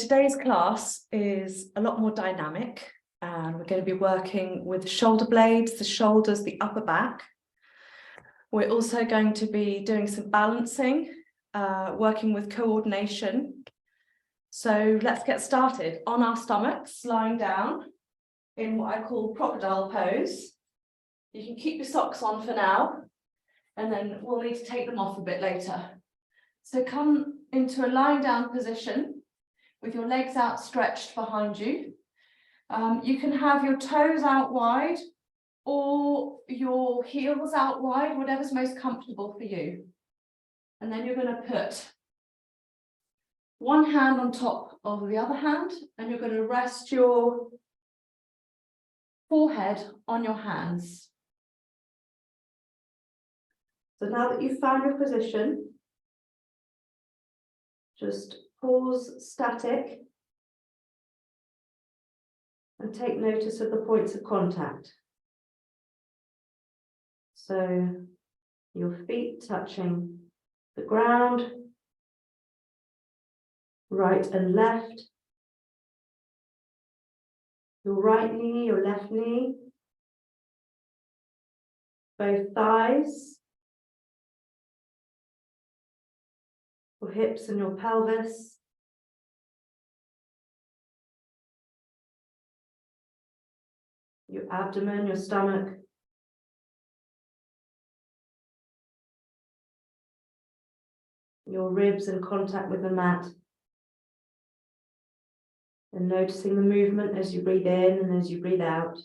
Today's class is a lot more dynamic, and we're going to be working with the shoulder blades, the shoulders, the upper back. We're also going to be doing some balancing, working with coordination. So let's get started. On our stomachs, lying down in what I call crocodile pose. You can keep your socks on for now, and then we'll need to take them off a bit later. So come into a lying down position with your legs outstretched behind you. You can have your toes out wide or your heels out wide, whatever's most comfortable for you. And then you're going to put one hand on top of the other hand, and you're going to rest your forehead on your hands. So now that you've found your position, just pause static and take notice of the points of contact. So your feet touching the ground, right and left, your right knee, your left knee, both thighs, your hips and your pelvis, your abdomen, your stomach, your ribs in contact with the mat, and noticing the movement as you breathe in and as you breathe out.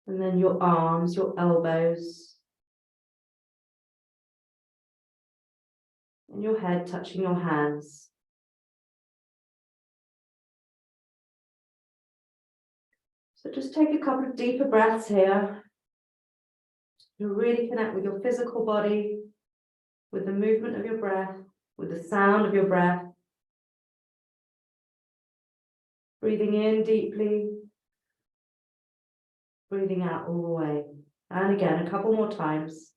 And then your arms, your elbows, and your head touching your hands. So just take a couple of deeper breaths here to really connect with your physical body, with the movement of your breath, with the sound of your breath. Breathing in deeply, breathing out all the way. And again, a couple more times.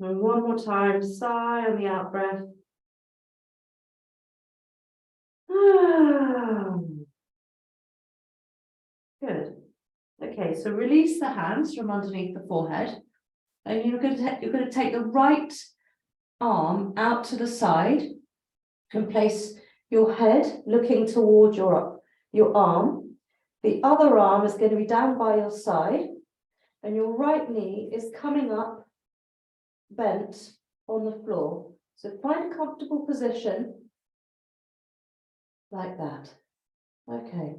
And one more time, sigh on the out breath. Good. Okay, so release the hands from underneath the forehead. And you're going to take the right arm out to the side. You can place your head looking toward your arm. The other arm is going to be down by your side, and your right knee is coming up bent on the floor. So find a comfortable position like that. Okay,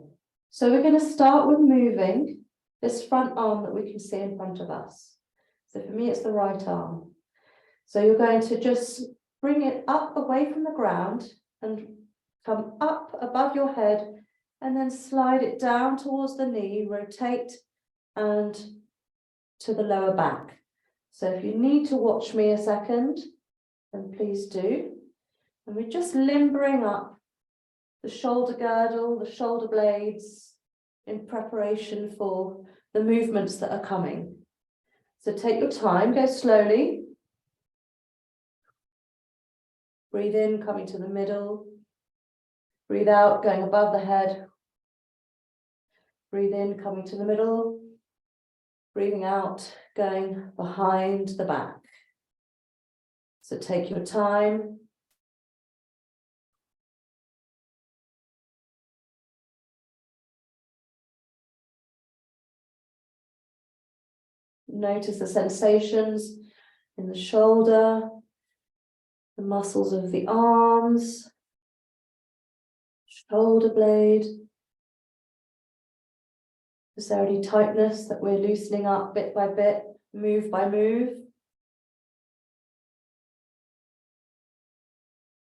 so we're going to start with moving this front arm that we can see in front of us. So for me, it's the right arm. So you're going to just bring it up away from the ground and come up above your head, and then slide it down towards the knee, rotate and to the lower back. So if you need to watch me a second, then please do. And we're just limbering up the shoulder girdle, the shoulder blades, in preparation for the movements that are coming. So take your time, go slowly. Breathe in, coming to the middle. Breathe out, going above the head. Breathe in, coming to the middle. Breathing out, going behind the back. So take your time. Notice the sensations in the shoulder, the muscles of the arms, shoulder blade. Is there any tightness that we're loosening up bit by bit, move by move?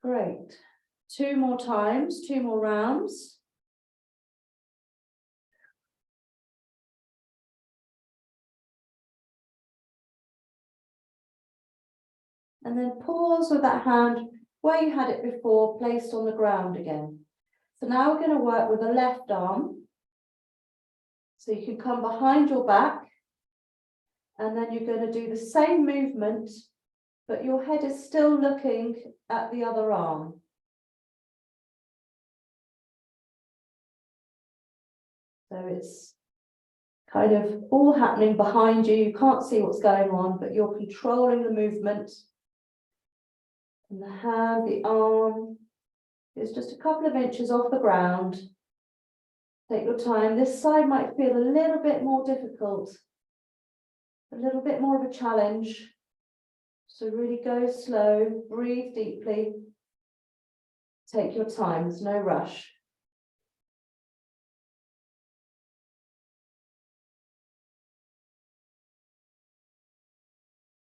Great. 2 more times, 2 more rounds. And then pause with that hand where you had it before, placed on the ground again. So now we're going to work with the left arm. So you can come behind your back, and then you're going to do the same movement, but your head is still looking at the other arm. So it's kind of all happening behind you. You can't see what's going on, but you're controlling the movement. And the hand, the arm is just a couple of inches off the ground. Take your time. This side might feel a little bit more difficult, a little bit more of a challenge. So really go slow, breathe deeply. Take your time, there's no rush.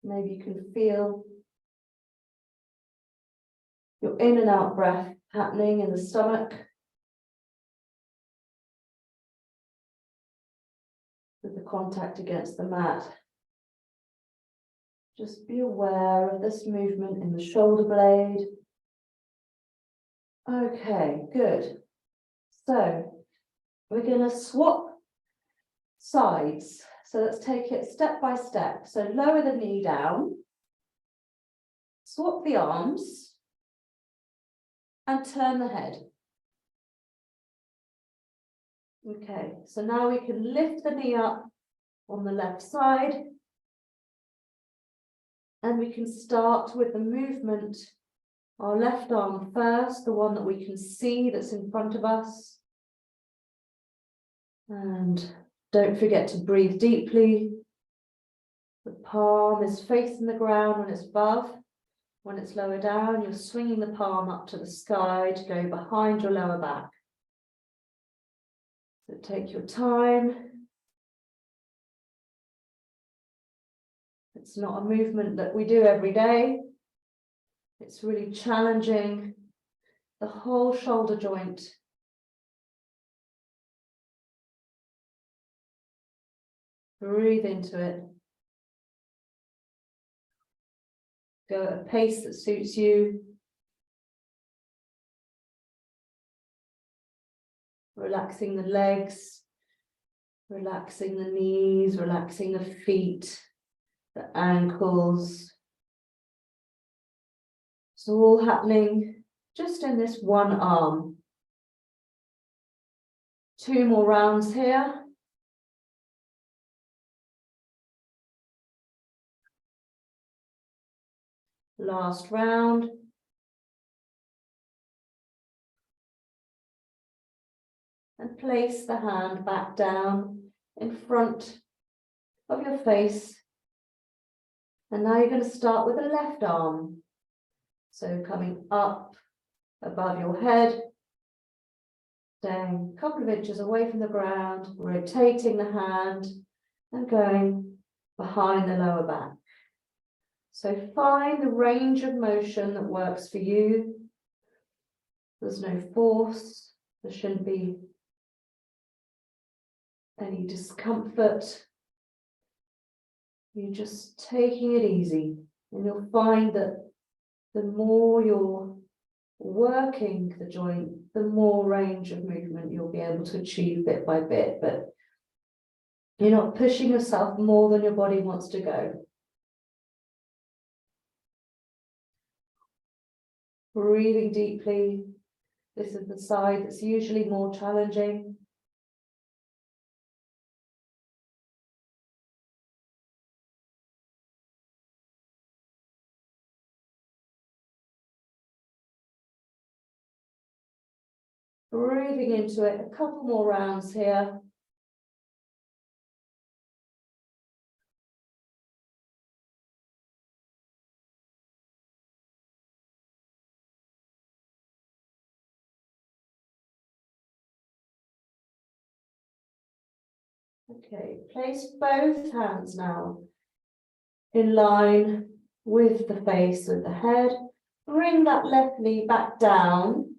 Maybe you can feel your in and out breath happening in the stomach. With the contact against the mat. Just be aware of this movement in the shoulder blade. Okay, good. So we're going to swap sides. So let's take it step by step. So lower the knee down, swap the arms, and turn the head. Okay, so now we can lift the knee up on the left side, and we can start with the movement. Our left arm first, the one that we can see that's in front of us. And don't forget to breathe deeply. The palm is facing the ground when it's above. When it's lower down, you're swinging the palm up to the sky to go behind your lower back. So take your time. It's not a movement that we do every day. It's really challenging the whole shoulder joint. Breathe into it. Go at a pace that suits you. Relaxing the legs, relaxing the knees, relaxing the feet, the ankles. It's all happening just in this one arm. 2 more rounds here. Last round. And place the hand back down in front of your face. And now you're going to start with the left arm. So coming up above your head, staying a couple of inches away from the ground, rotating the hand and going behind the lower back. So find the range of motion that works for you. There's no force. There shouldn't be any discomfort. You're just taking it easy, and you'll find that the more you're working the joint, the more range of movement you'll be able to achieve bit by bit, but you're not pushing yourself more than your body wants to go. Breathing deeply. This is the side that's usually more challenging. Breathing into it, a couple more rounds here. Okay, place both hands now in line with the face of the head. Bring that left knee back down.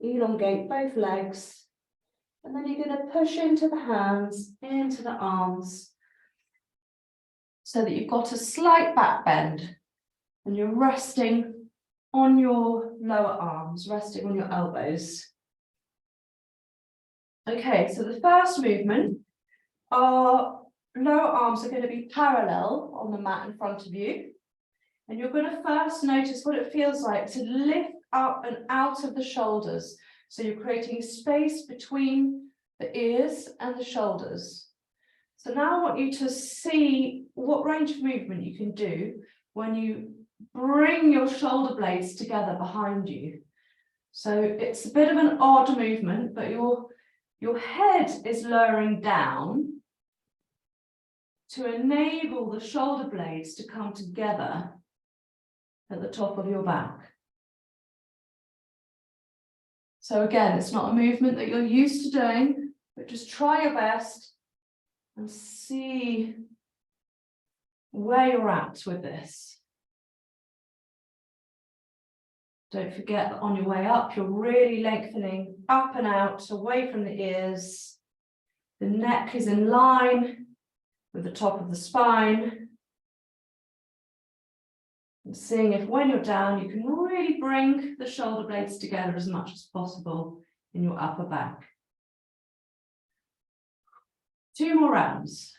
Elongate both legs. And then you're going to push into the hands, into the arms, so that you've got a slight back bend. And you're resting on your lower arms, resting on your elbows. Okay, so the first movement, our lower arms are going to be parallel on the mat in front of you. And you're going to first notice what it feels like to lift up and out of the shoulders. So you're creating space between the ears and the shoulders. So now I want you to see what range of movement you can do when you bring your shoulder blades together behind you. So it's a bit of an odd movement, but your head is lowering down to enable the shoulder blades to come together at the top of your back. So again, it's not a movement that you're used to doing, but just try your best and see where you're at with this. Don't forget that on your way up, you're really lengthening up and out, away from the ears. The neck is in line with the top of the spine. And seeing if when you're down, you can really bring the shoulder blades together as much as possible in your upper back. 2 more rounds.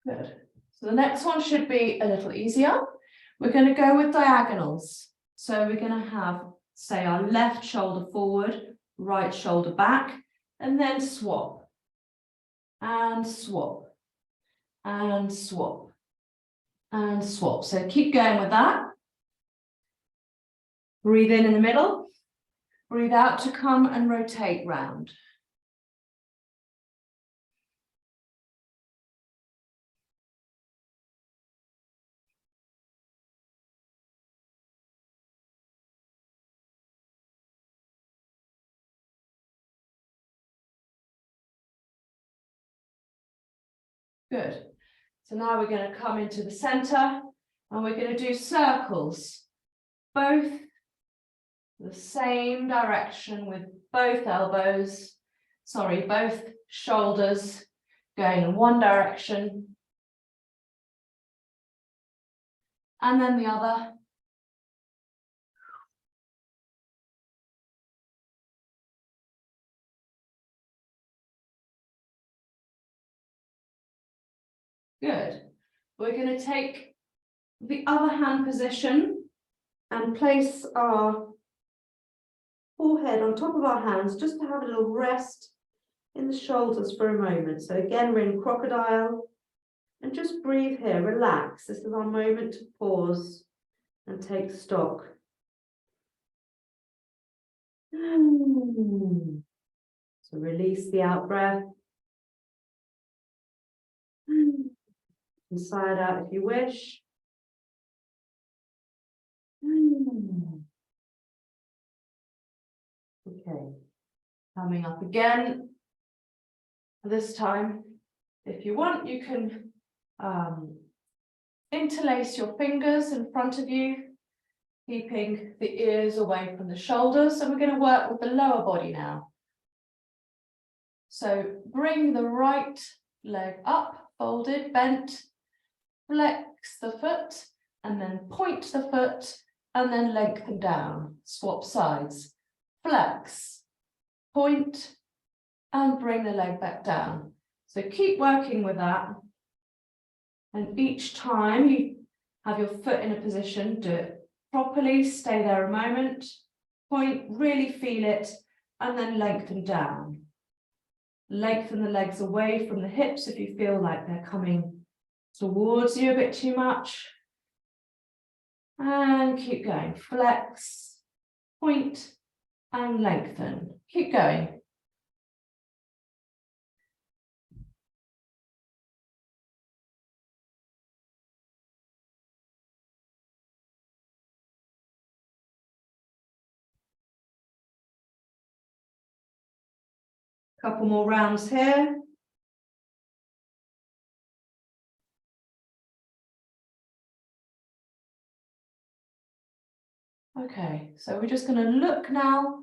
Good. So the next one should be a little easier. We're going to go with diagonals. So we're going to have, say, our left shoulder forward, right shoulder back, and then swap. And swap. And swap. And swap. So keep going with that. Breathe in the middle. Breathe out to come and rotate round. Good. So now we're going to come into the center and we're going to do circles, both the same direction with both elbows, both shoulders going in one direction and then the other. Good. We're going to take the other hand position and place our forehead on top of our hands just to have a little rest in the shoulders for a moment. So again, we're in crocodile and just breathe here, relax. This is our moment to pause and take stock. So release the out breath. Inside out if you wish. Okay, coming up again. This time, if you want, you can interlace your fingers in front of you, keeping the ears away from the shoulders. So we're going to work with the lower body now. So bring the right leg up, folded, bent, flex the foot, and then point the foot, and then lengthen down. Swap sides. Flex, point, and bring the leg back down. So keep working with that. And each time you have your foot in a position, do it properly, stay there a moment, point, really feel it, and then lengthen down. Lengthen the legs away from the hips if you feel like they're coming towards you a bit too much. And keep going. Flex, point, and lengthen. Keep going. Couple more rounds here. Okay, so we're just going to look now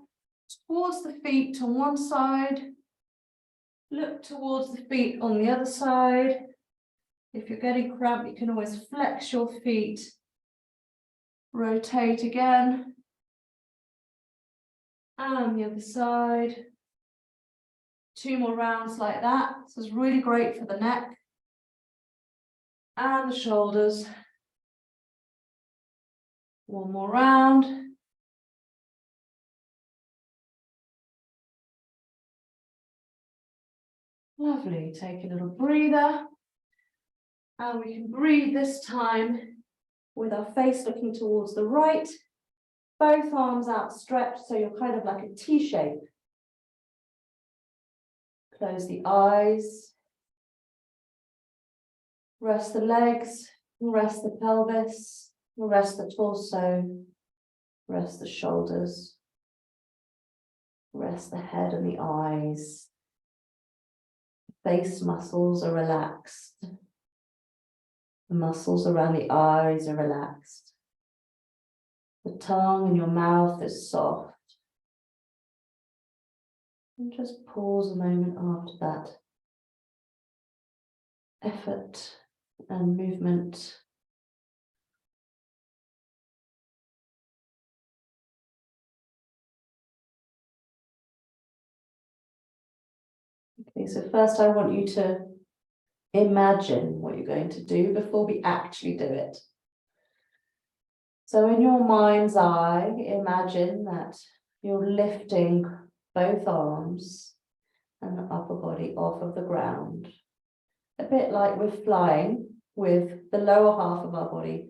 towards the feet on one side, look towards the feet on the other side. If you're getting cramp, you can always flex your feet, rotate again. And the other side. 2 more rounds like that. This is really great for the neck and the shoulders. 1 more round. Lovely. Take a little breather. And we can breathe this time with our face looking towards the right. Both arms outstretched, so you're kind of like a T shape. Close the eyes. Rest the legs, rest the pelvis, rest the torso, rest the shoulders, rest the head and the eyes. Face muscles are relaxed. The muscles around the eyes are relaxed. The tongue in your mouth is soft. And just pause a moment after that. Effort and movement. Okay, so first I want you to imagine what you're going to do before we actually do it. So in your mind's eye, imagine that you're lifting both arms and the upper body off of the ground. A bit like we're flying with the lower half of our body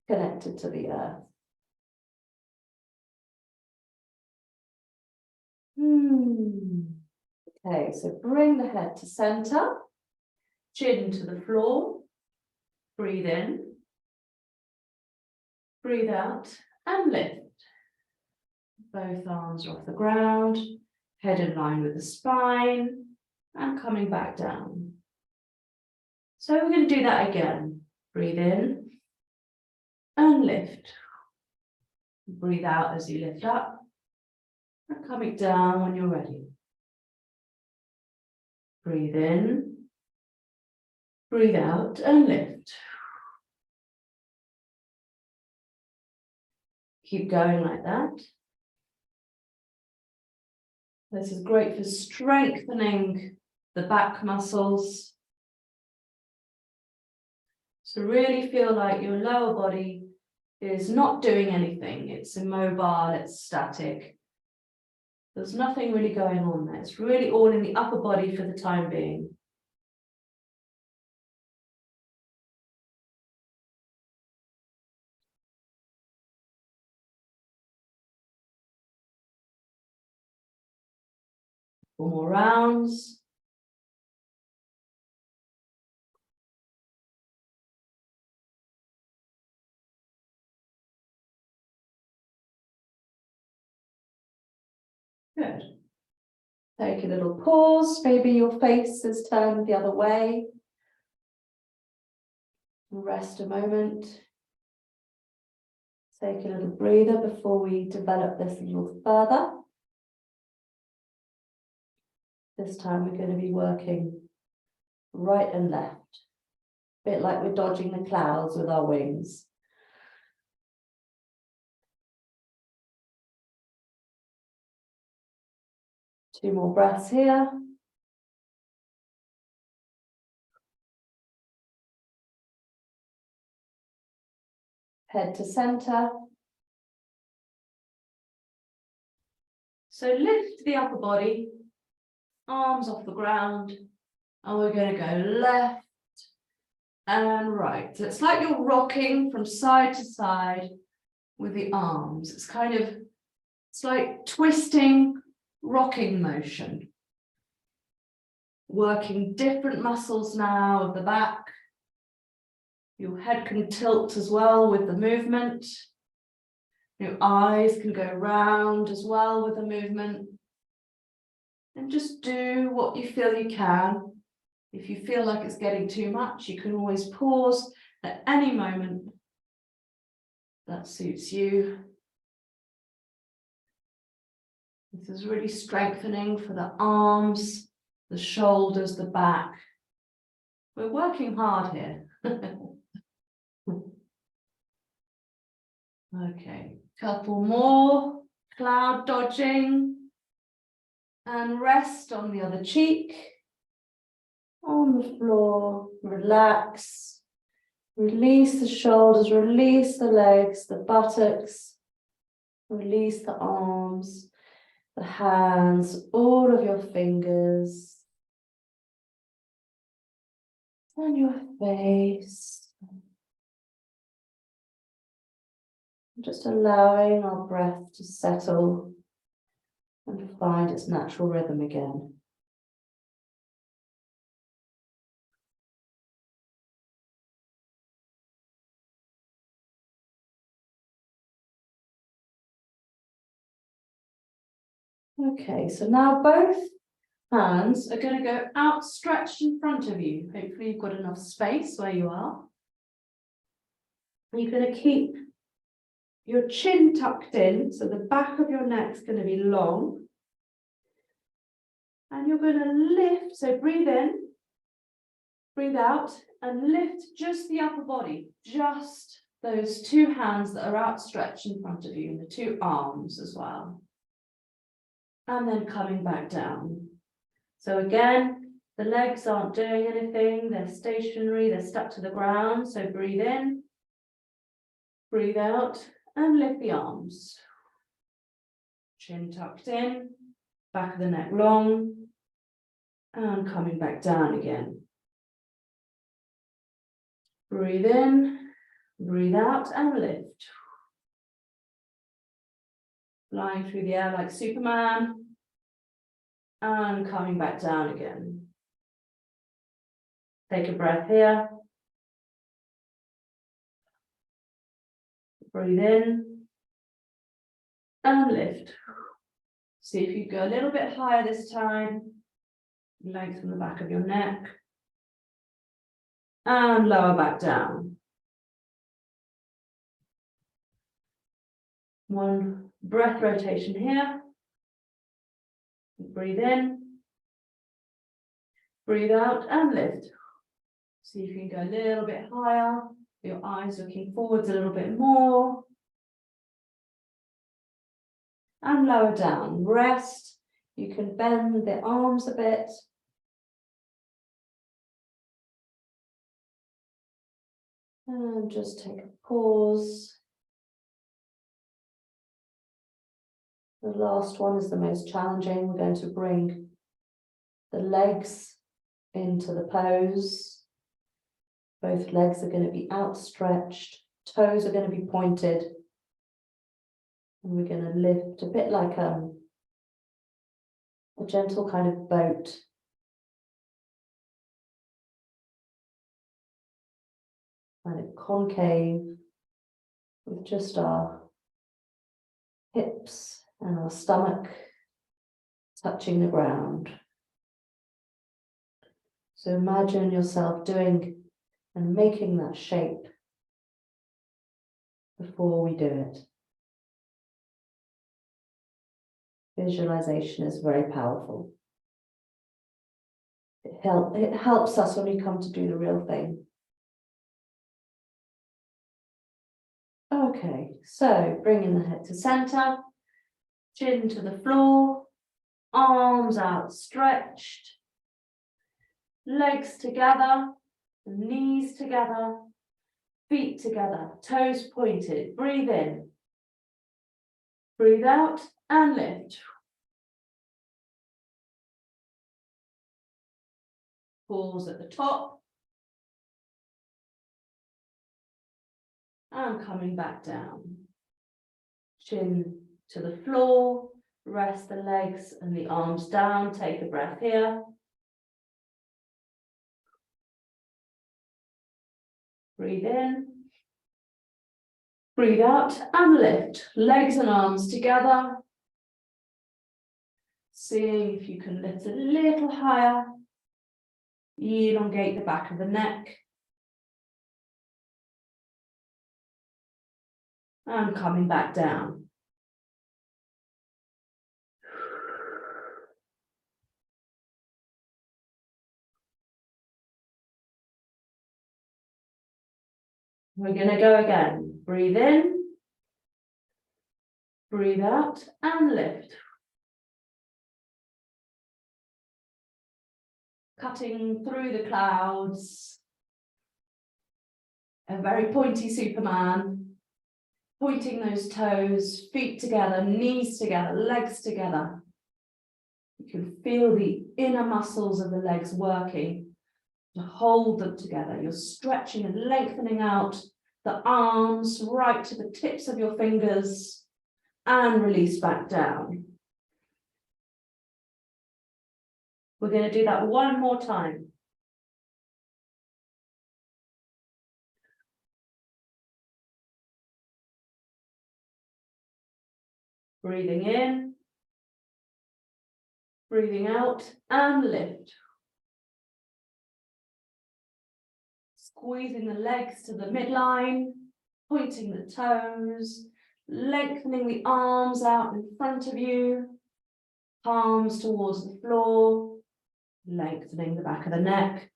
connected to the earth. Okay, so bring the head to center, chin to the floor, breathe in, breathe out, and lift. Both arms are off the ground, head in line with the spine, and coming back down. So we're going to do that again. Breathe in and lift. Breathe out as you lift up, and coming down when you're ready. Breathe in, breathe out, and lift. Keep going like that. This is great for strengthening the back muscles. So really feel like your lower body is not doing anything. It's immobile, it's static. There's nothing really going on there. It's really all in the upper body for the time being. Four more rounds. Good. Take a little pause. Maybe your face is turned the other way. Rest a moment. Take a little breather before we develop this a little further. This time we're going to be working right and left. A bit like we're dodging the clouds with our wings. Two more breaths here. Head to center. So lift the upper body, arms off the ground, and we're going to go left and right. So it's like you're rocking from side to side with the arms. It's like twisting, rocking motion. Working different muscles now of the back. Your head can tilt as well with the movement. Your eyes can go round as well with the movement. And just do what you feel you can. If you feel like it's getting too much, you can always pause at any moment that suits you. This is really strengthening for the arms, the shoulders, the back. We're working hard here. Okay, couple more. Cloud dodging. And rest on the other cheek. On the floor, relax. Release the shoulders, release the legs, the buttocks. Release the arms, the hands, all of your fingers. And your face. Just allowing our breath to settle and find its natural rhythm again. Okay, so now both hands are going to go outstretched in front of you. Hopefully you've got enough space where you are. And you're going to keep your chin tucked in, so the back of your neck's going to be long. And you're going to lift, so breathe in, breathe out, and lift just the upper body, just those two hands that are outstretched in front of you, and the two arms as well. And then coming back down. So again, the legs aren't doing anything, they're stationary, they're stuck to the ground. So breathe in, breathe out, and lift the arms. Chin tucked in, back of the neck long, and coming back down again. Breathe in, breathe out, and lift. Flying through the air like Superman. And coming back down again. Take a breath here. Breathe in. And lift. See if you go a little bit higher this time. Lengthen the back of your neck. And lower back down. One breath rotation here. Breathe in, breathe out, and lift. See if you can go a little bit higher. Your eyes looking forwards a little bit more. And lower down. Rest. You can bend the arms a bit. And just take a pause. The last one is the most challenging. We're going to bring the legs into the pose. Both legs are going to be outstretched. Toes are going to be pointed. And we're going to lift a bit like a gentle kind of boat. Kind of concave with just our hips and our stomach touching the ground. So imagine yourself doing and making that shape before we do it. Visualization is very powerful. It helps us when we come to do the real thing. Okay, so bringing the head to center, chin to the floor, arms outstretched, legs together, knees together, feet together, toes pointed. Breathe in, breathe out, and lift. Pause at the top. And coming back down. Chin to the floor, rest the legs and the arms down. Take a breath here. Breathe in. Breathe out and lift. Legs and arms together. Seeing if you can lift a little higher. Elongate the back of the neck. And coming back down. We're going to go again. Breathe in, breathe out, and lift. Cutting through the clouds. A very pointy Superman. Pointing those toes, feet together, knees together, legs together. You can feel the inner muscles of the legs working to hold them together. You're stretching and lengthening out the arms right to the tips of your fingers and release back down. We're going to do that one more time. Breathing in, breathing out, and lift. Squeezing the legs to the midline, pointing the toes, lengthening the arms out in front of you, palms towards the floor, lengthening the back of the neck.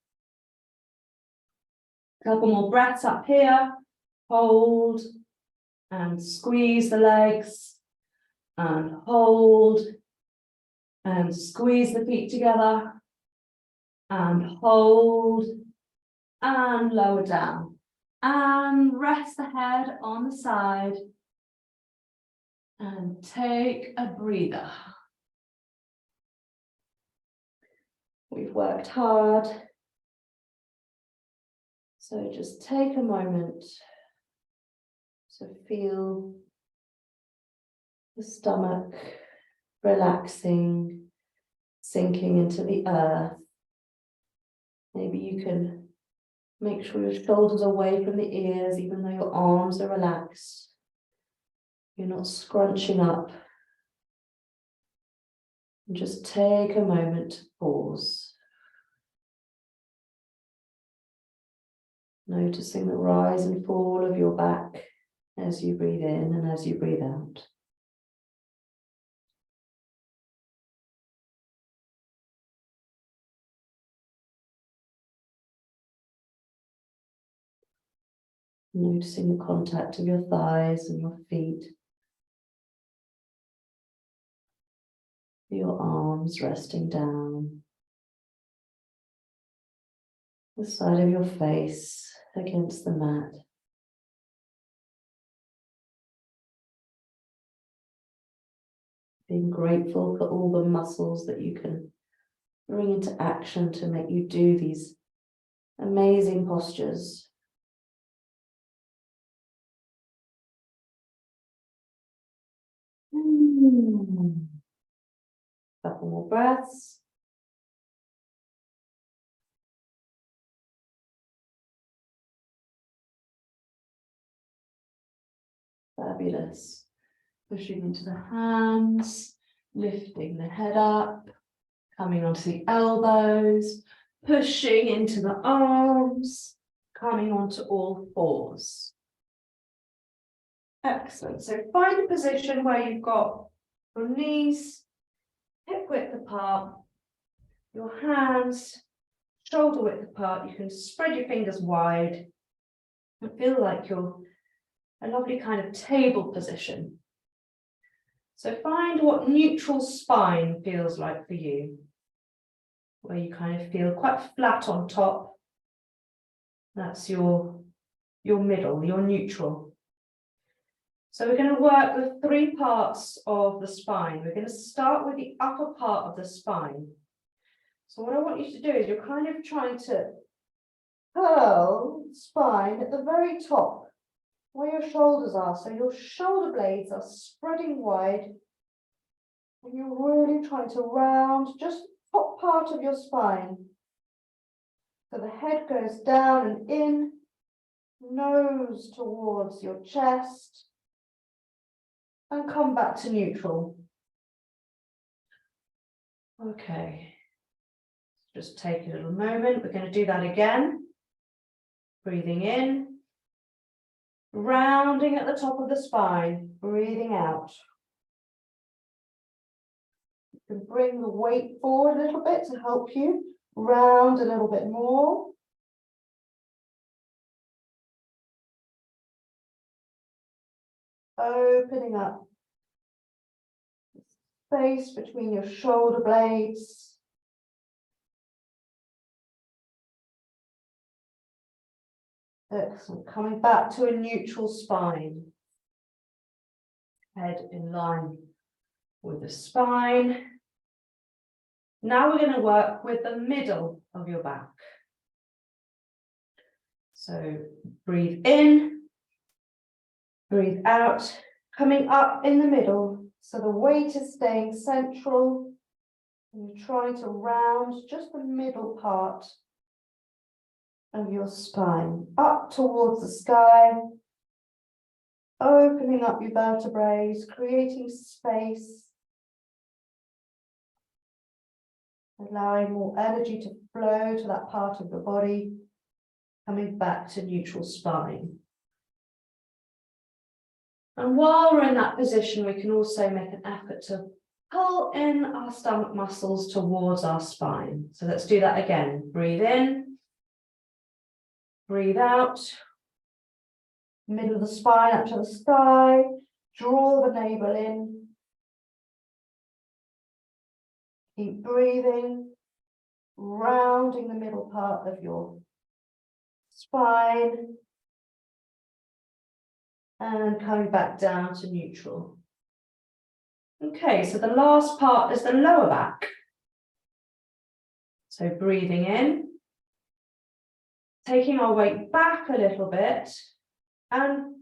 A couple more breaths up here. Hold and squeeze the legs and hold and squeeze the feet together and hold and lower down and rest the head on the side and take a breather. We've worked hard, so just take a moment to feel the stomach relaxing, sinking into the earth. Maybe you can make sure your shoulders are away from the ears, even though your arms are relaxed. You're not scrunching up. And just take a moment to pause. Noticing the rise and fall of your back as you breathe in and as you breathe out. Noticing the contact of your thighs and your feet. Your arms resting down. The side of your face against the mat. Being grateful for all the muscles that you can bring into action to make you do these amazing postures. Couple more breaths. Fabulous. Pushing into the hands, lifting the head up, coming onto the elbows, pushing into the arms, coming onto all fours. Excellent. So find a position where you've got your knees hip width apart, your hands shoulder width apart. You can spread your fingers wide and feel like you're a lovely kind of table position. So find what neutral spine feels like for you, where you kind of feel quite flat on top. That's your middle, your neutral. So we're going to work with three parts of the spine. We're going to start with the upper part of the spine. So what I want you to do is you're kind of trying to curl the spine at the very top, where your shoulders are. So your shoulder blades are spreading wide. And you're really trying to round just the top part of your spine. So the head goes down and in, nose towards your chest. And come back to neutral. Okay. Just take a little moment. We're going to do that again. Breathing in. Rounding at the top of the spine. Breathing out. You can bring the weight forward a little bit to help you round a little bit more. opening up the space between your shoulder blades. Excellent. Coming back to a neutral spine. Head in line with the spine. Now we're going to work with the middle of your back. So breathe in, breathe out, coming up in the middle. So the weight is staying central. And you're trying to round just the middle part of your spine, up towards the sky, opening up your vertebrae, creating space, allowing more energy to flow to that part of the body, coming back to neutral spine. And while we're in that position, we can also make an effort to pull in our stomach muscles towards our spine. So let's do that again. Breathe in, breathe out, middle of the spine up to the sky, draw the navel in. Keep breathing, rounding the middle part of your spine and coming back down to neutral. Okay, so the last part is the lower back. So breathing in, taking our weight back a little bit and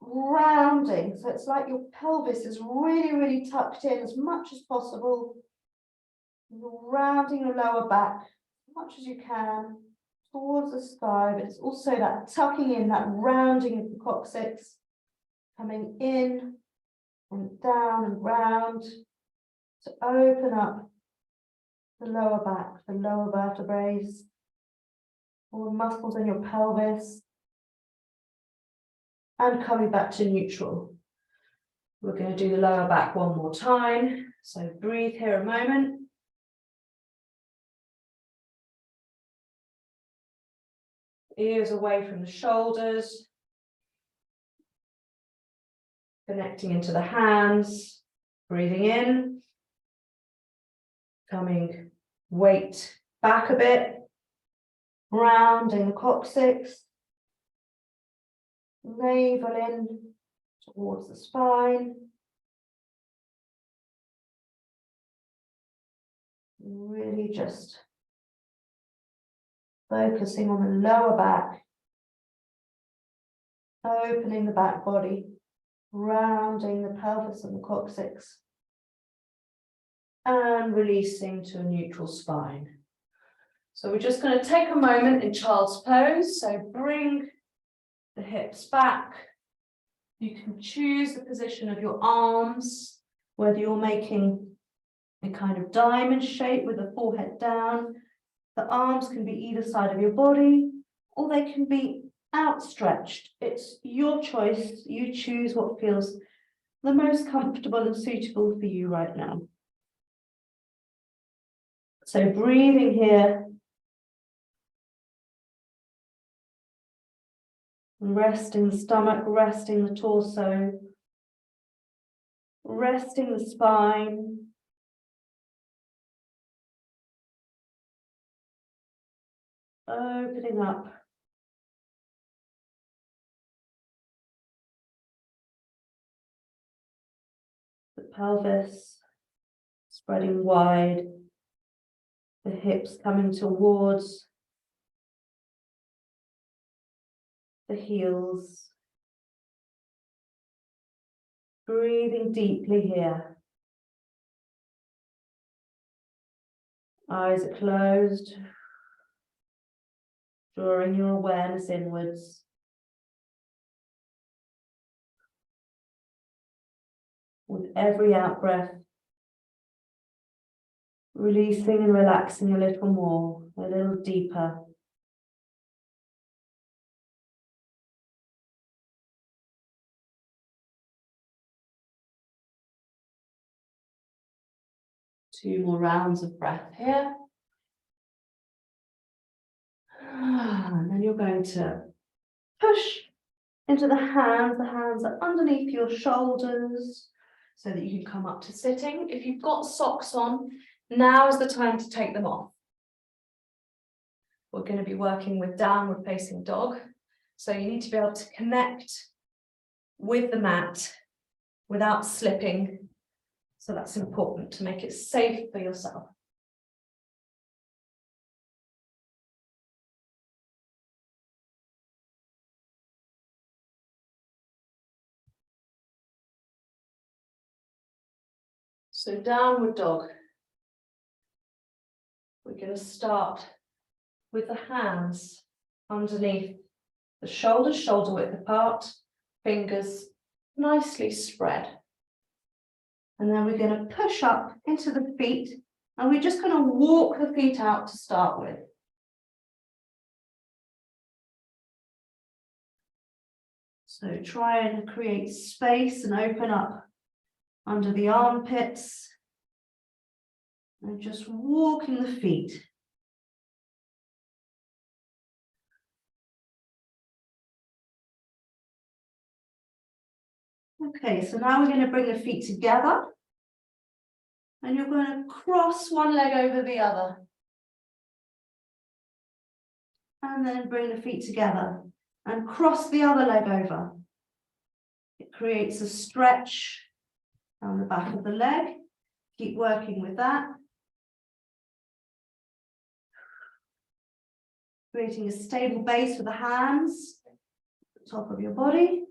rounding. So it's like your pelvis is really, really tucked in as much as possible. You're rounding your lower back as much as you can towards the sky, but it's also that tucking in, that rounding of the coccyx, coming in and down and round to open up the lower back, the lower vertebrae, all the muscles in your pelvis, and coming back to neutral. We're going to do the lower back one more time. So breathe here a moment. Ears away from the shoulders. Connecting into the hands. Breathing in. Coming weight back a bit. Rounding the coccyx. Navel in towards the spine. Really just focusing on the lower back, opening the back body, rounding the pelvis and the coccyx, and releasing to a neutral spine. So we're just going to take a moment in child's pose. So bring the hips back. You can choose the position of your arms, whether you're making a kind of diamond shape with the forehead down. The arms can be either side of your body, or they can be outstretched. It's your choice. You choose what feels the most comfortable and suitable for you right now. So breathing here. Resting the stomach, resting the torso, resting the spine. Opening up the pelvis, spreading wide, the hips coming towards the heels. Breathing deeply here. Eyes are closed. Drawing your awareness inwards. With every out-breath, releasing and relaxing a little more, a little deeper. Two more rounds of breath here. And then you're going to push into the hands. The hands are underneath your shoulders so that you can come up to sitting. If you've got socks on, now is the time to take them off. We're going to be working with downward facing dog. So you need to be able to connect with the mat without slipping. So that's important to make it safe for yourself. So downward dog. We're going to start with the hands underneath the shoulders, shoulder width apart, fingers nicely spread. And then we're going to push up into the feet, and we're just going to walk the feet out to start with. So try and create space and open up under the armpits. And just walking the feet. Okay, so now we're going to bring the feet together. And you're going to cross one leg over the other. And then bring the feet together and cross the other leg over. It creates a stretch down the back of the leg. Keep working with that. Creating a stable base for the hands, at the top of your body.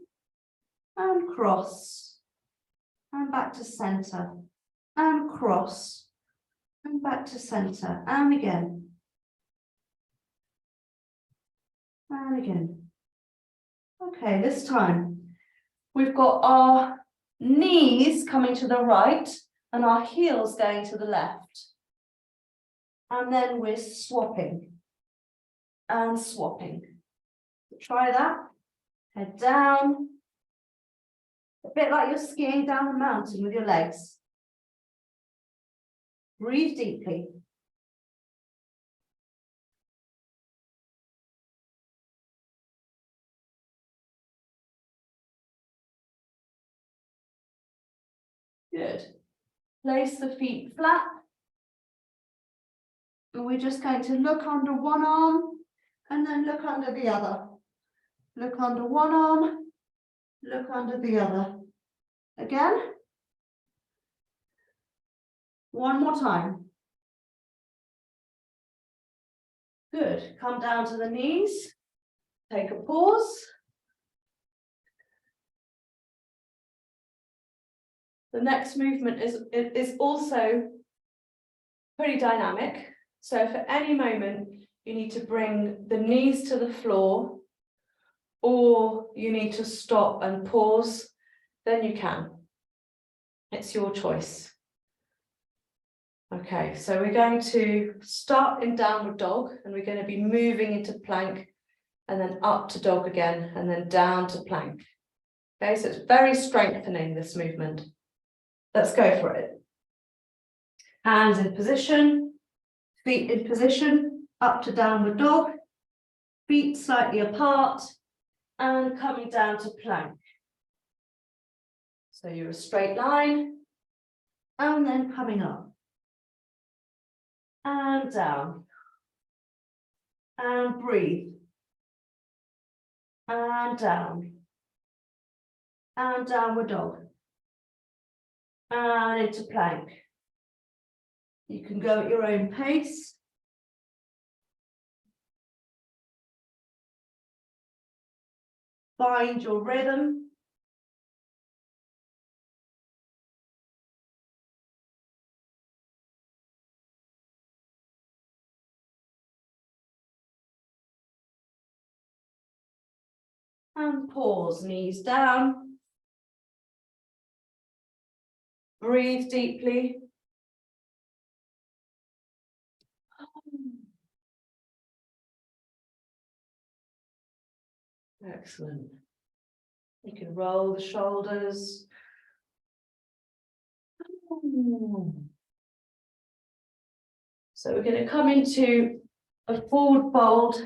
And cross. And back to center. And cross. And back to center. And again. And again. Okay, this time we've got our knees coming to the right and our heels going to the left. And then we're swapping. And swapping. Try that. Head down. A bit like you're skiing down a mountain with your legs. Breathe deeply. Good. Place the feet flat. And we're just going to look under one arm and then look under the other. Look under one arm, look under the other. Again. One more time. Good. Come down to the knees. Take a pause. The next movement is also pretty dynamic. So for any moment, you need to bring the knees to the floor, or you need to stop and pause, then you can. It's your choice. Okay, so we're going to start in downward dog, and we're going to be moving into plank, and then up to dog again, and then down to plank. Okay, so it's very strengthening, this movement. Let's go for it. Hands in position, feet in position, up to downward dog, feet slightly apart, and coming down to plank. So you're a straight line, and then coming up. And down. And breathe. And down. And downward dog. And into plank. You can go at your own pace. Find your rhythm. And pause, knees down. Breathe deeply. Excellent. You can roll the shoulders. So we're going to come into a forward fold.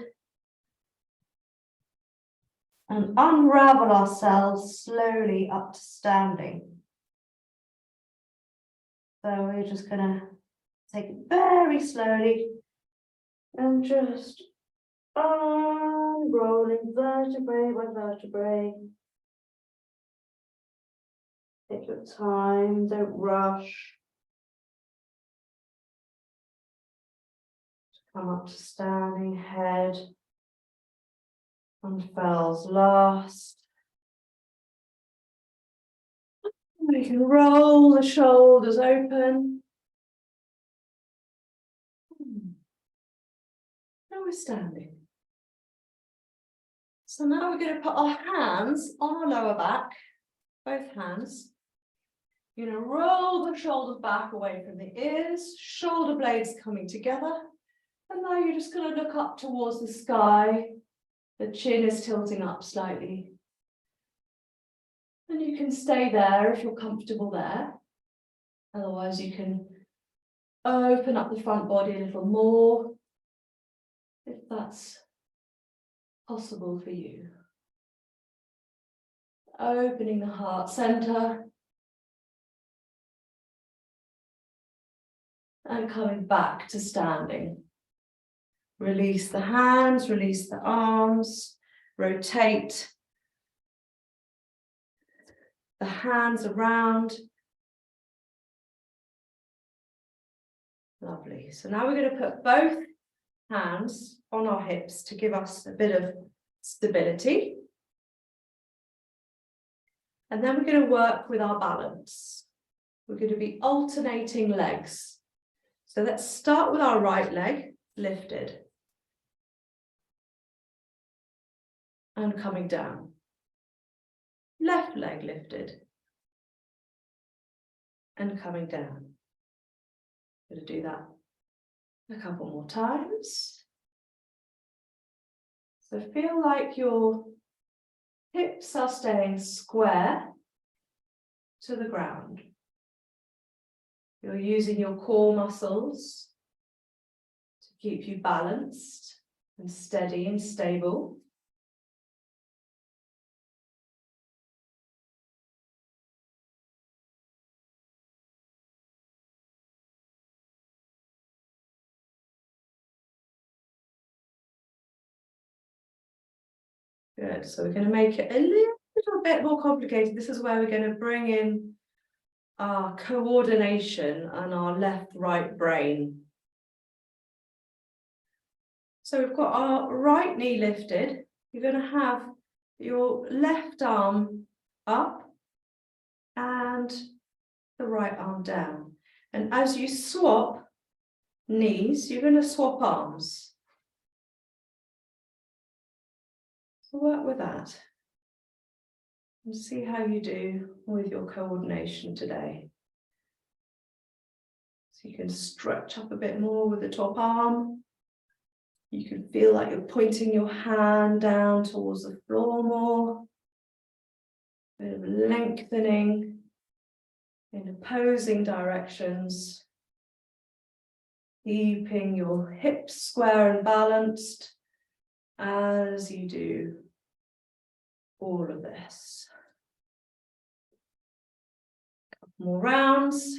and unravel ourselves slowly up to standing. So we're just going to take it very slowly and just unrolling vertebrae by vertebrae. Take your time, don't rush. Come up to standing, head unfurls last. We can roll the shoulders open. Now we're standing. So now we're going to put our hands on our lower back, both hands. You're going to roll the shoulders back away from the ears, shoulder blades coming together. And now you're just going to look up towards the sky. The chin is tilting up slightly. And you can stay there if you're comfortable there. Otherwise, you can open up the front body a little more, if that's possible for you. Opening the heart center. And coming back to standing. Release the hands, release the arms, rotate the hands around. Lovely. So now we're going to put both hands on our hips to give us a bit of stability. And then we're going to work with our balance. We're going to be alternating legs. So let's start with our right leg lifted. And coming down. Left leg lifted. And coming down. I'm going to do that a couple more times. So feel like your hips are staying square to the ground. You're using your core muscles to keep you balanced and steady and stable. Good, so we're going to make it a little bit more complicated. This is where we're going to bring in our coordination and our left-right brain. So we've got our right knee lifted. You're going to have your left arm up and the right arm down. And as you swap knees, you're going to swap arms. So work with that. And see how you do with your coordination today. So you can stretch up a bit more with the top arm. You can feel like you're pointing your hand down towards the floor more. A bit of lengthening in opposing directions. Keeping your hips square and balanced as you do all of this. Couple more rounds.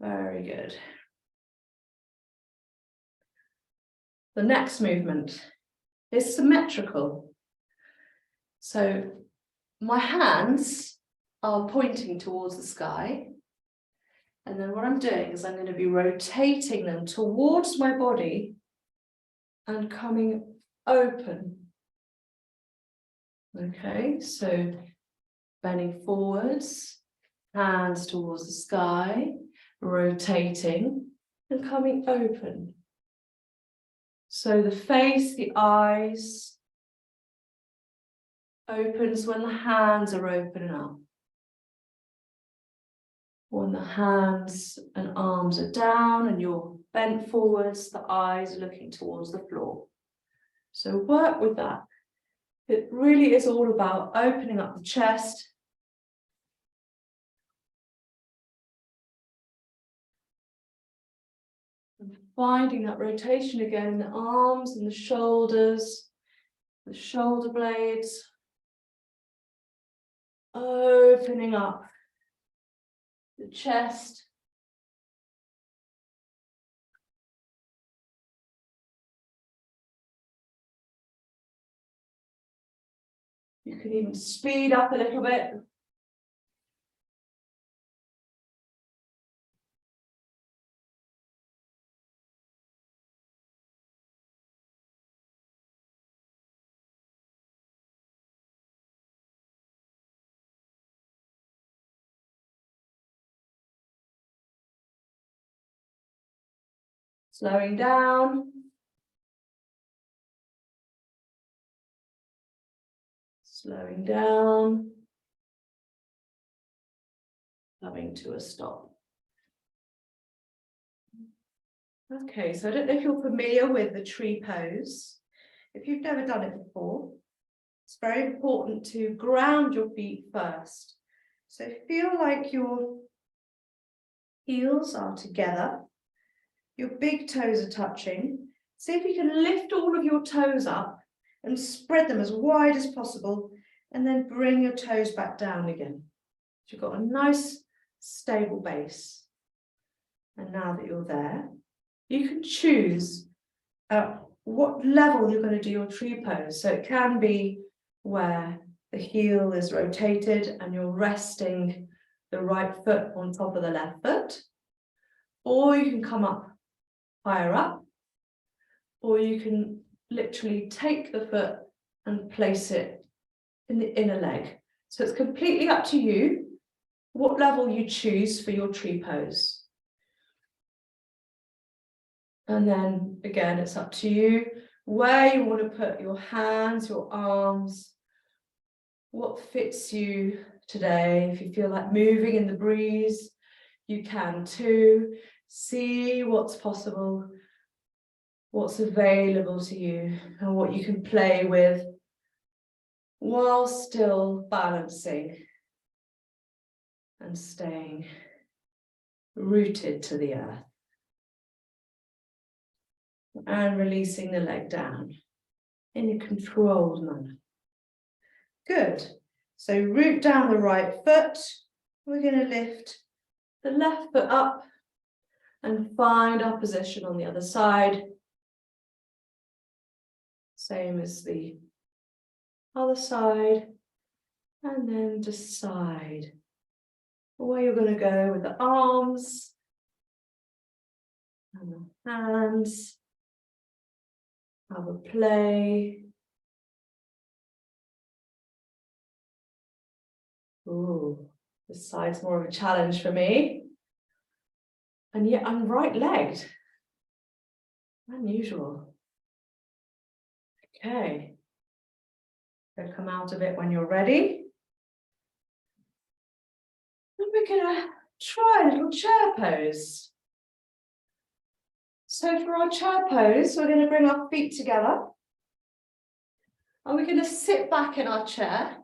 Very good. The next movement is symmetrical. So my hands are pointing towards the sky. And then what I'm doing is I'm going to be rotating them towards my body and coming open. Okay, so bending forwards, hands towards the sky, rotating and coming open. So the face, the eyes opens when the hands are open up. When the hands and arms are down and you're bent forwards, the eyes are looking towards the floor. So work with that. It really is all about opening up the chest. And finding that rotation again in the arms and the shoulders, the shoulder blades. Opening up the chest. You can even speed up a little bit. Slowing down. Slowing down. Coming to a stop. Okay, so I don't know if you're familiar with the tree pose. If you've never done it before, it's very important to ground your feet first. So feel like your heels are together. Your big toes are touching. See if you can lift all of your toes up and spread them as wide as possible, and then bring your toes back down again. So you've got a nice stable base. And now that you're there, you can choose what level you're going to do your tree pose. So it can be where the heel is rotated and you're resting the right foot on top of the left foot, or you can come up higher up, or you can literally take the foot and place it in the inner leg. So it's completely up to you what level you choose for your tree pose. And then again, it's up to you where you want to put your hands, your arms, what fits you today. If you feel like moving in the breeze, you can too. See what's possible, what's available to you, and what you can play with while still balancing and staying rooted to the earth. And releasing the leg down in a controlled manner. Good. So root down the right foot. We're going to lift the left foot up and find our position on the other side. Same as the other side. And then decide where you're going to go with the arms and the hands. Have a play. Ooh, this side's more of a challenge for me. And yet I'm right-legged. Unusual. Okay. So come out of it when you're ready. And we're gonna try a little chair pose. So for our chair pose, we're going to bring our feet together. And we're going to sit back in our chair.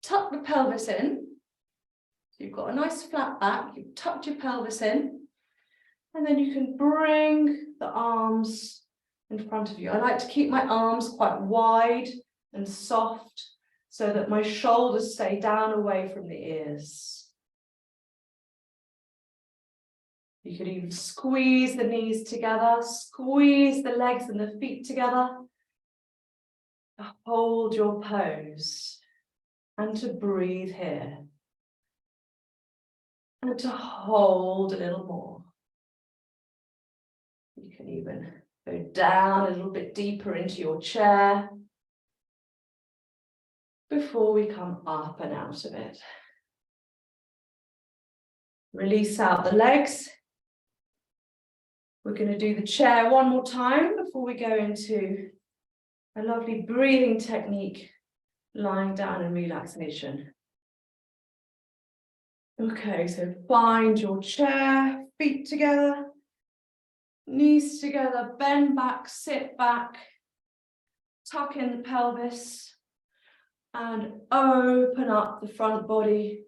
Tuck the pelvis in. So you've got a nice flat back. You've tucked your pelvis in. And then you can bring the arms in front of you. I like to keep my arms quite wide and soft so that my shoulders stay down away from the ears. You could even squeeze the knees together, squeeze the legs and the feet together. Hold your pose and to breathe here. And to hold a little more. You can even go down a little bit deeper into your chair before we come up and out of it. Release out the legs. We're going to do the chair one more time before we go into a lovely breathing technique, lying down in relaxation. Okay, so find your chair, feet together, knees together, bend back, sit back, tuck in the pelvis, and open up the front body,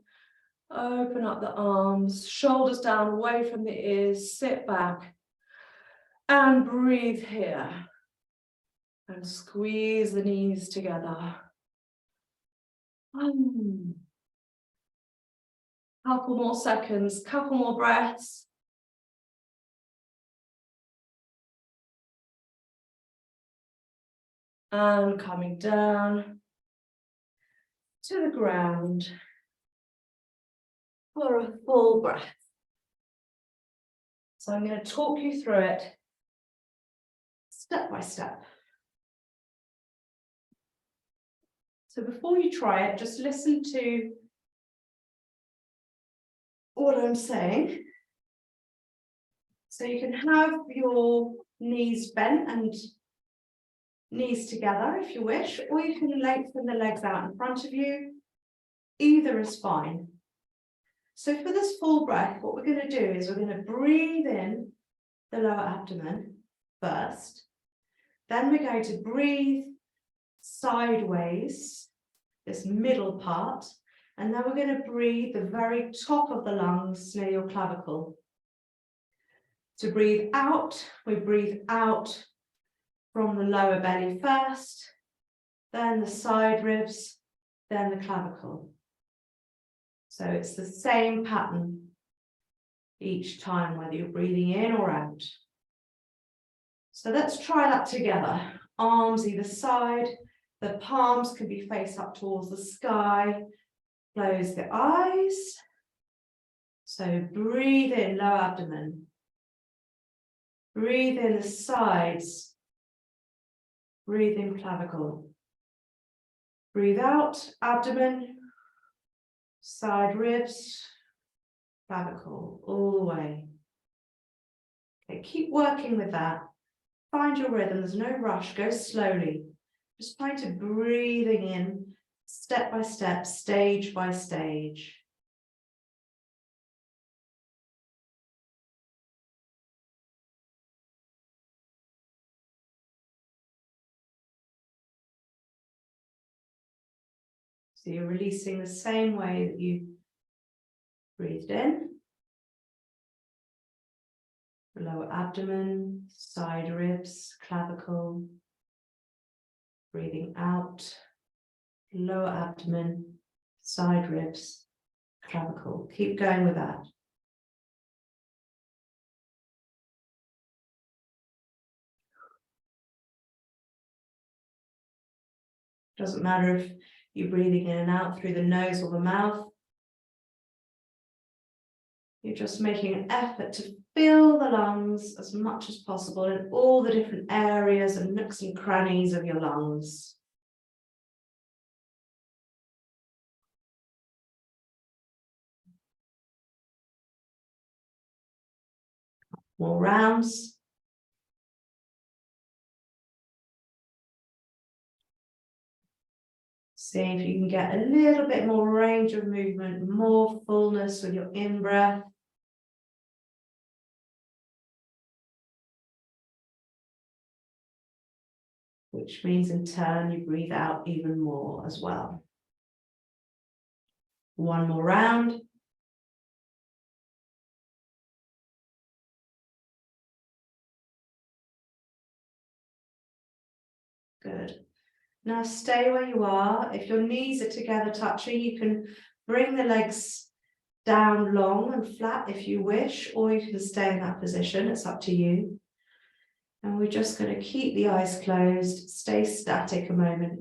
Open up the arms, shoulders down, away from the ears, sit back and breathe here. And squeeze the knees together. Couple more seconds, couple more breaths. And coming down to the ground for a full breath. So I'm going to talk you through it step by step. So before you try it, just listen to what I'm saying. So you can have your knees bent and knees together if you wish, or you can lengthen the legs out in front of you. Either is fine. So for this full breath, what we're going to do is we're going to breathe in the lower abdomen first. Then we're going to breathe sideways, this middle part, and then we're going to breathe the very top of the lungs near your clavicle. To breathe out, we breathe out from the lower belly first, then the side ribs, then the clavicle. So it's the same pattern each time, whether you're breathing in or out. So let's try that together. Arms either side, the palms can be face up towards the sky. Close the eyes. So breathe in lower abdomen. Breathe in the sides. Breathe in clavicle. Breathe out, abdomen, side ribs, clavicle, all the way. Okay, keep working with that. Find your rhythm, there's no rush, go slowly. Just try to breathing in step by step, stage by stage. So you're releasing the same way that you breathed in. The lower abdomen, side ribs, clavicle. Breathing out, lower abdomen, side ribs, clavicle. Keep going with that. Doesn't matter if you're breathing in and out through the nose or the mouth. You're just making an effort to fill the lungs as much as possible in all the different areas and nooks and crannies of your lungs. More rounds. See if you can get a little bit more range of movement, more fullness with your in-breath. Which means in turn you breathe out even more as well. One more round. Good. Now stay where you are. If your knees are together touching, you can bring the legs down long and flat if you wish, or you can stay in that position. It's up to you. And we're just going to keep the eyes closed, stay static a moment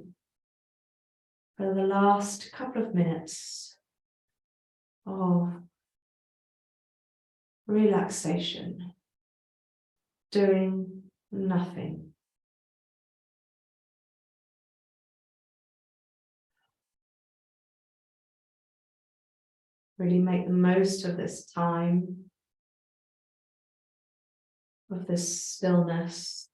for the last couple of minutes of relaxation, doing nothing. Really make the most of this time, of this stillness,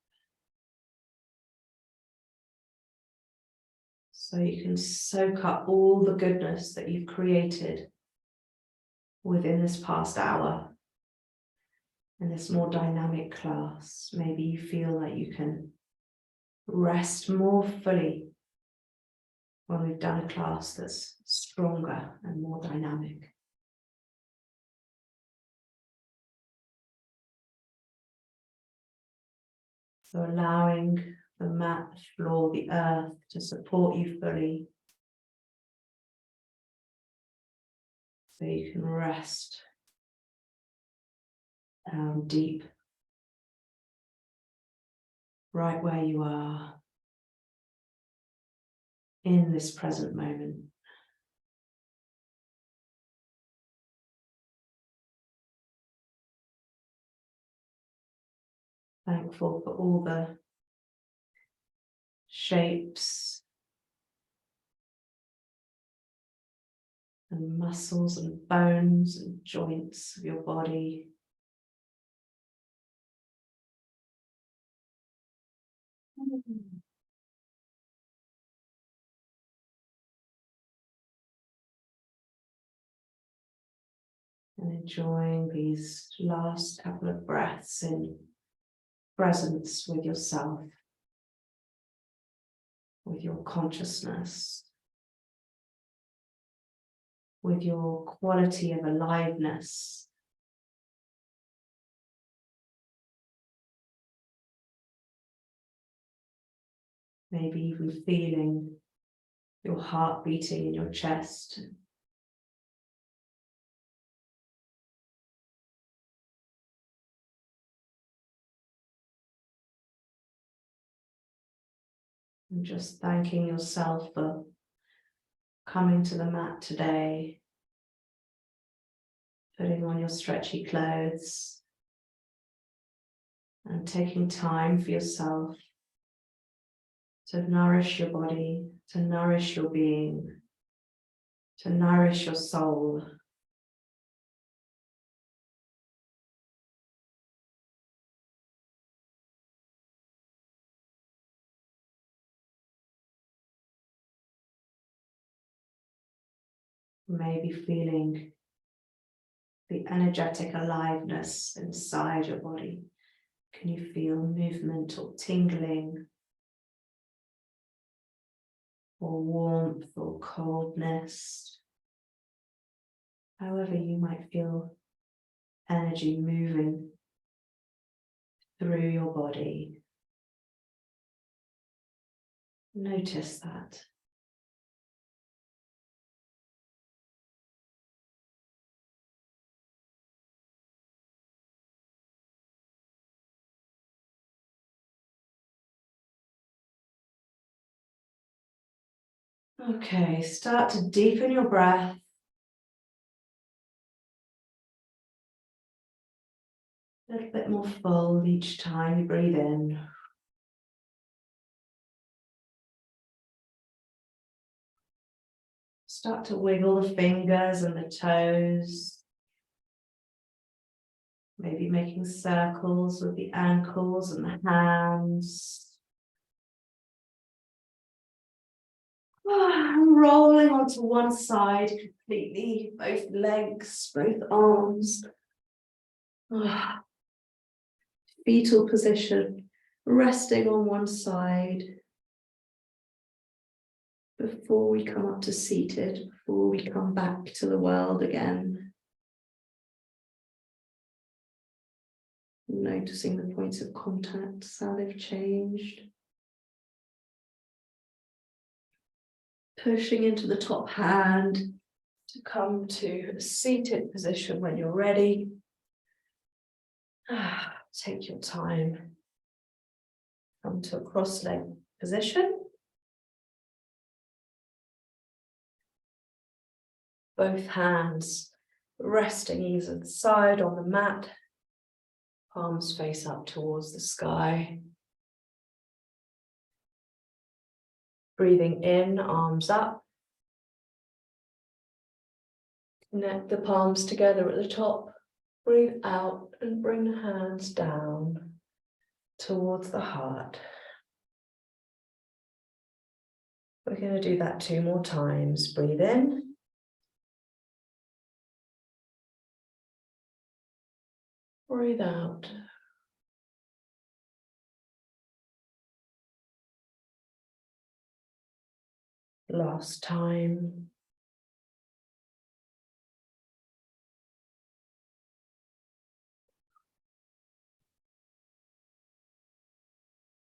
so you can soak up all the goodness that you've created within this past hour in this more dynamic class. Maybe you feel like you can rest more fully when we've done a class that's stronger and more dynamic. So allowing the mat, the floor, the earth to support you fully. So you can rest down deep, right where you are, in this present moment. Thankful for all the shapes and muscles and bones and joints of your body. And enjoying these last couple of breaths in presence with yourself, with your consciousness, with your quality of aliveness. Maybe even feeling your heart beating in your chest. And just thanking yourself for coming to the mat today, putting on your stretchy clothes, and taking time for yourself to nourish your body, to nourish your being, to nourish your soul. Maybe feeling the energetic aliveness inside your body. Can you feel movement or tingling, or warmth or coldness? However you might feel energy moving through your body. Notice that. Okay, start to deepen your breath. A little bit more full each time you breathe in. Start to wiggle the fingers and the toes. Maybe making circles with the ankles and the hands. Rolling onto one side completely, both legs, both arms. Fetal position, resting on one side before we come up to seated, before we come back to the world again. Noticing the points of contact, how they've changed. Pushing into the top hand to come to a seated position when you're ready. Take your time. Come to a cross-leg position. Both hands resting either side on the mat. Palms face up towards the sky. Breathing in, arms up. Connect the palms together at the top. Breathe out and bring the hands down towards the heart. We're going to do that 2 more times. Breathe in. Breathe out. Last time.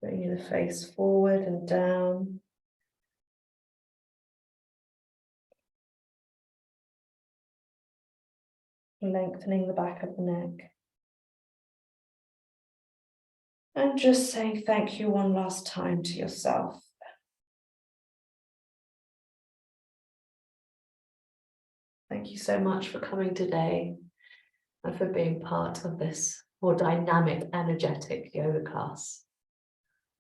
Bringing the face forward and down. Lengthening the back of the neck. And just saying thank you one last time to yourself. Thank you so much for coming today and for being part of this more dynamic, energetic yoga class.